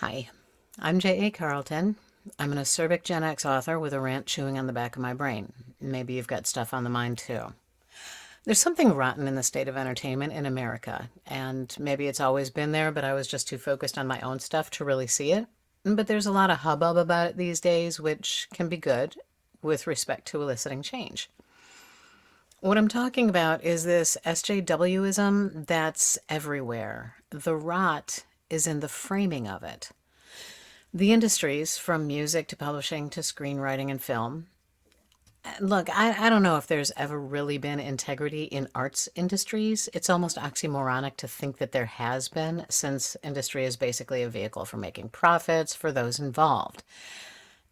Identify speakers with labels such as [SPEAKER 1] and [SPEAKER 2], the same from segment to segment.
[SPEAKER 1] Hi, I'm J.A. Carlton. I'm an acerbic Gen X author with a rant chewing on the back of my brain. Maybe you've got stuff on the mind too. There's something rotten in the state of entertainment in America, and maybe it's always been there, but I was just too focused on my own stuff to really see it. But there's a lot of hubbub about it these days, which can be good with respect to eliciting change. What I'm talking about is this SJWism that's everywhere. The rot is in the framing of it. The industries, from music to publishing to screenwriting and film. Look, I don't know if there's ever really been integrity in arts industries. It's almost oxymoronic to think that there has been, since industry is basically a vehicle for making profits for those involved.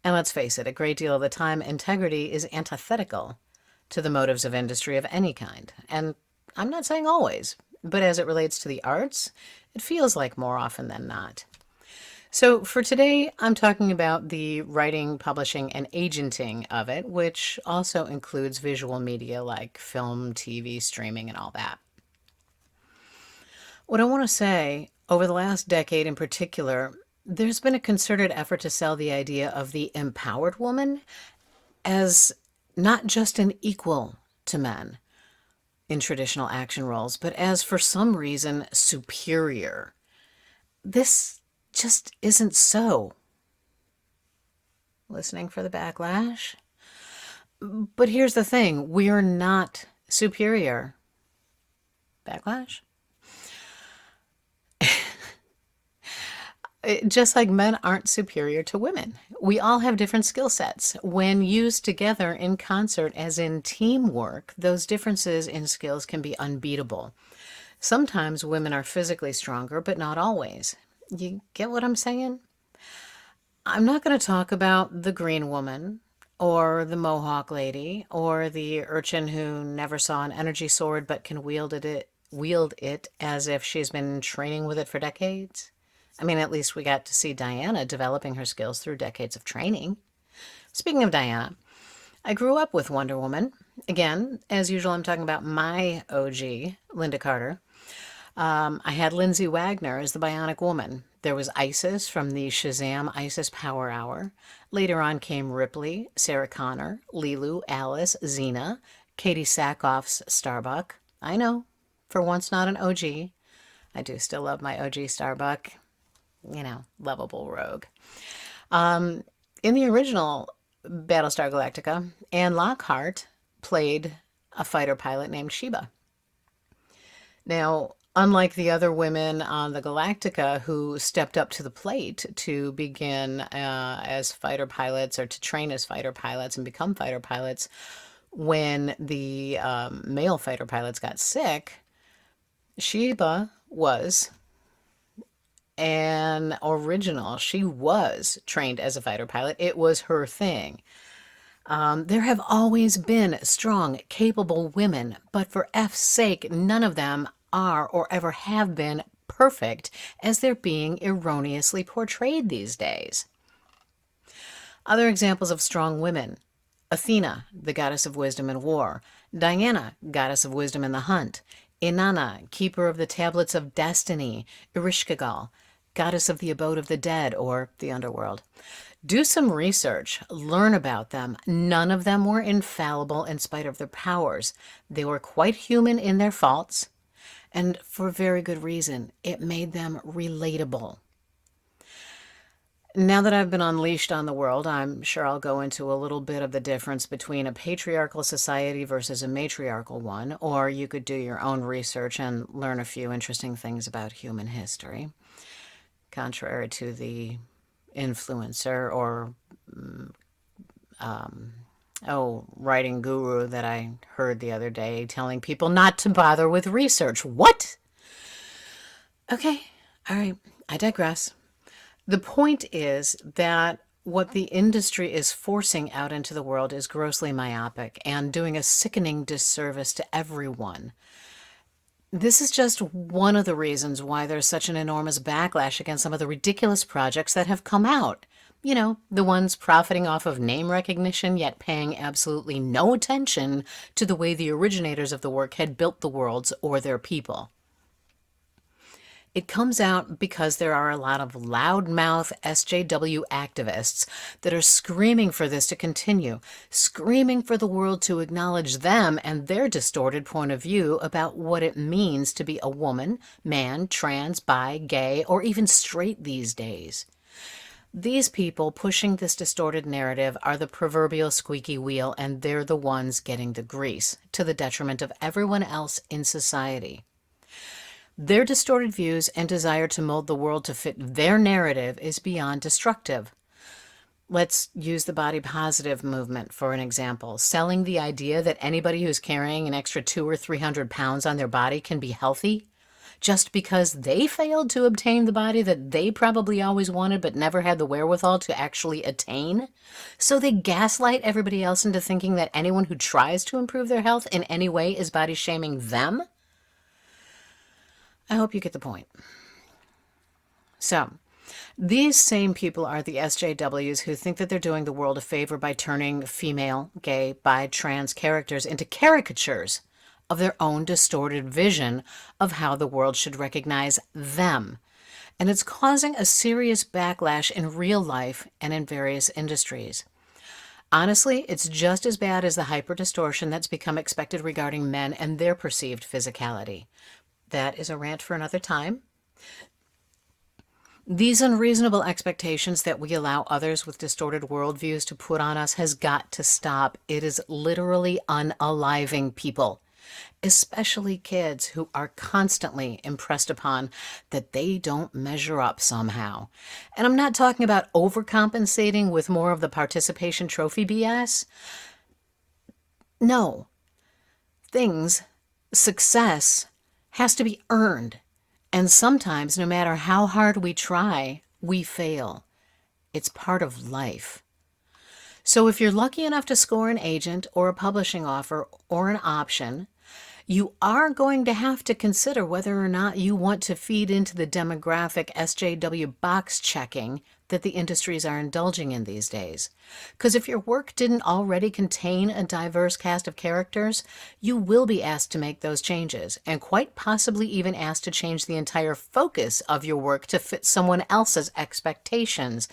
[SPEAKER 1] And let's face it, a great deal of the time, integrity is antithetical to the motives of industry of any kind. And I'm not saying always, but as it relates to the arts, it feels like more often than not. So for today, I'm talking about the writing, publishing, and agenting of it, which also includes visual media like film, TV, streaming, and all that. What I want to say, over the last decade in particular, there's been a concerted effort to sell the idea of the empowered woman as not just an equal to men in traditional action roles, but as, for some reason, superior. This just isn't so. Listening for the backlash? But here's the thing, we're not superior. Backlash? Just like men aren't superior to women. We all have different skill sets. When used together in concert, as in teamwork, those differences in skills can be unbeatable. Sometimes women are physically stronger, but not always. You get what I'm saying? I'm not going to talk about the green woman or the Mohawk lady or the urchin who never saw an energy sword but can wield it as if she's been training with it for decades. I mean, at least we got to see Diana developing her skills through decades of training. Speaking of Diana, I grew up with Wonder Woman. Again, as usual, I'm talking about my OG, Linda Carter. I had Lindsay Wagner as the Bionic Woman. There was Isis from the Shazam Isis Power Hour. Later on came Ripley, Sarah Connor, Lilu, Alice, Xena, Katie Sackhoff's Starbuck. I know, for once not an OG. I do still love my OG Starbuck. Lovable rogue. In the original Battlestar Galactica, Anne Lockhart played a fighter pilot named Sheba. Now, unlike the other women on the Galactica who stepped up to the plate to begin as fighter pilots or to train as fighter pilots and become fighter pilots, when the male fighter pilots got sick, Sheba was an original. She was trained as a fighter pilot. It was her thing. There have always been strong, capable women, but for F's sake, none of them are or ever have been perfect as they're being erroneously portrayed these days. Other examples of strong women: Athena, the goddess of wisdom and war; Diana, goddess of wisdom and the hunt; Inanna, keeper of the tablets of destiny; Ereshkigal, goddess of the abode of the dead or the underworld. Do some research, learn about them. None of them were infallible in spite of their powers. They were quite human in their faults, and for very good reason. It made them relatable. Now that I've been unleashed on the world, I'm sure I'll go into a little bit of the difference between a patriarchal society versus a matriarchal one, or you could do your own research and learn a few interesting things about human history, contrary to the influencer or writing guru that I heard the other day telling people not to bother with research. What? Okay, all right, I digress. The point is that what the industry is forcing out into the world is grossly myopic and doing a sickening disservice to everyone. This is just one of the reasons why there's such an enormous backlash against some of the ridiculous projects that have come out. The ones profiting off of name recognition, yet paying absolutely no attention to the way the originators of the work had built the worlds or their people. It comes out because there are a lot of loudmouth SJW activists that are screaming for this to continue, screaming for the world to acknowledge them and their distorted point of view about what it means to be a woman, man, trans, bi, gay, or even straight these days. These people pushing this distorted narrative are the proverbial squeaky wheel, and they're the ones getting the grease, to the detriment of everyone else in society. Their distorted views and desire to mold the world to fit their narrative is beyond destructive. Let's use the body positive movement for an example. Selling the idea that anybody who's carrying an extra 200 or 300 pounds on their body can be healthy just because they failed to obtain the body that they probably always wanted but never had the wherewithal to actually attain. So they gaslight everybody else into thinking that anyone who tries to improve their health in any way is body shaming them. I hope you get the point. So, these same people are the SJWs who think that they're doing the world a favor by turning female, gay, bi, trans characters into caricatures of their own distorted vision of how the world should recognize them. And it's causing a serious backlash in real life and in various industries. Honestly, it's just as bad as the hyper-distortion that's become expected regarding men and their perceived physicality. That is a rant for another time. These unreasonable expectations that we allow others with distorted worldviews to put on us has got to stop. It is literally unaliving people, especially kids who are constantly impressed upon that they don't measure up somehow. And I'm not talking about overcompensating with more of the participation trophy BS. No. Success has to be earned. And sometimes, no matter how hard we try, we fail. It's part of life. So if you're lucky enough to score an agent or a publishing offer or an option, you are going to have to consider whether or not you want to feed into the demographic SJW box checking that the industries are indulging in these days. Because if your work didn't already contain a diverse cast of characters, you will be asked to make those changes, and quite possibly even asked to change the entire focus of your work to fit someone else's expectations.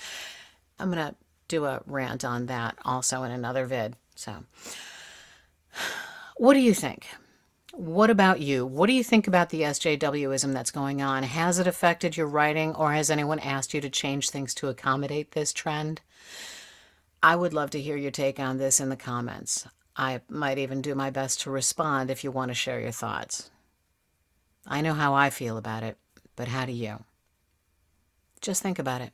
[SPEAKER 1] I'm going to do a rant on that also in another vid. So, what do you think? What about you? What do you think about the SJWism that's going on? Has it affected your writing, or has anyone asked you to change things to accommodate this trend? I would love to hear your take on this in the comments. I might even do my best to respond if you want to share your thoughts. I know how I feel about it, but how do you? Just think about it.